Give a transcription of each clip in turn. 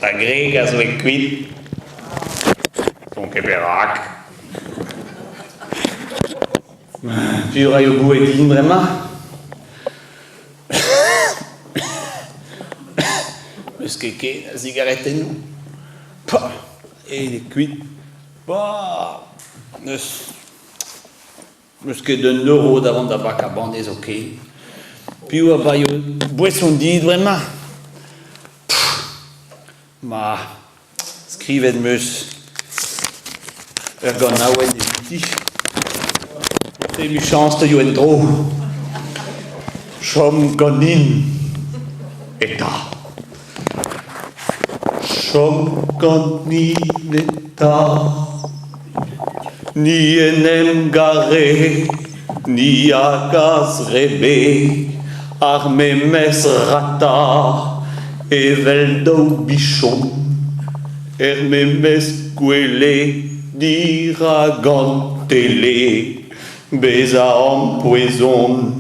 La grega sono qui. Con che perac. Puis aurai au bout et dit vraiment. Parce que la cigarette est nous. Et il est cuit. Parce que de l'euro d'avant d'avoir qu'à bander des ok. Puis on va boisson dit vraiment. Ma scrive de mus. Ergon awen de viti. C'est une chance de y trop. Chom gonin. Eta. Chom gonin eta. Ni enem gare, ni agas rebe, arme mes rata, evel do bichon, erme mes guele, diragantele, beza en poison,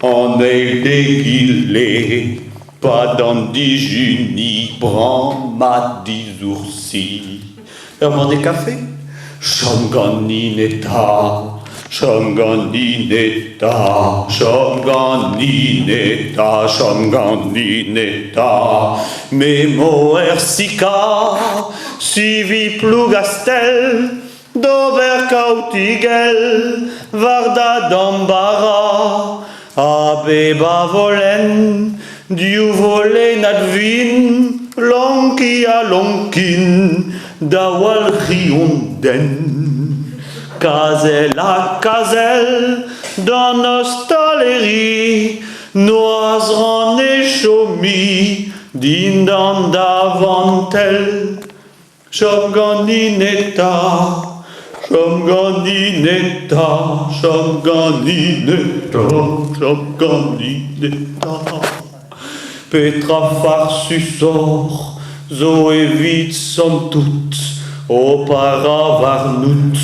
en el déguilé, pas dans di juni, bran ma di oursi. Herman des cafés? Shamganineta, Shamganineta, Shamganineta, Shamganineta, Memo ersika, suivi plugastel, dover kautigel, varda dambara, abeba volen, diu volen advin, lonkia lonkin, dawal rionden, kazel à kazel, dans nos taleries, noiseran et chomi, dindan davantel, Shamganineta, Shamganineta, Shamganineta, Shamganineta, Petra farsusor, Zoe vit sont toutes, au paravarnout,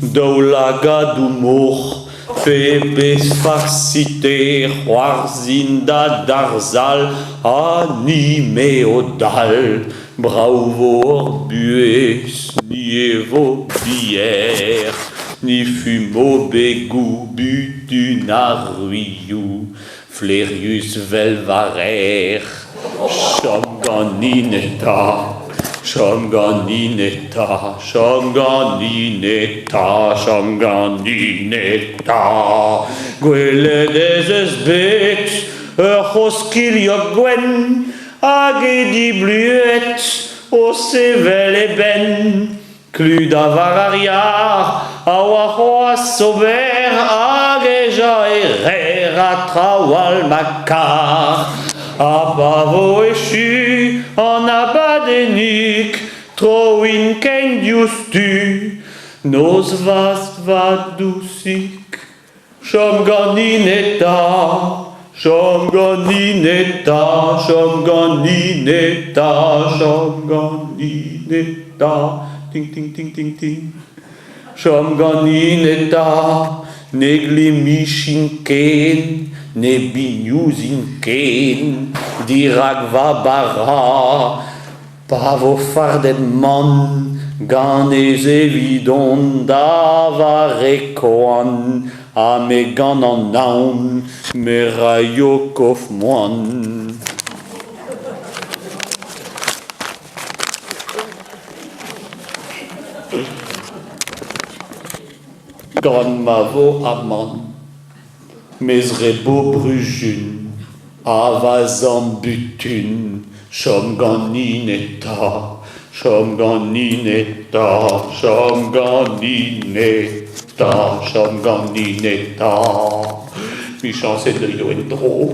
doulaga d'humour, fébes farcité, roarzinda darzal, animéodal, bravo orbues, ni evo bière, ni fumo bégou, butunariou, flérius velvarer, Shamganineta, Shamganineta, Shamganineta, Shamganineta. Gwele des esbet, hoskil yo gwen, hag di bluet, o sevel e ben, klud avarariar, awa sober, hag eja erer a trawal makar. Abavo échu, en abadenik, troin ken diustu, nos vast vadusik, Shamganineta, Shamganineta, Shamganineta, Shamganineta, ting ting ting ting ting, Shamganineta, neglimishinken, Nebinyuzinken, diragva bara, pavo fardenman, ganes evidon, davarekoan, amegan en naun, merayokov moan. Gan mavo aman. Mesrebo brujun, avazan butun, Shamganineta, Shamganineta, Shamganineta, Shamganineta. Mi chance de yo en trop.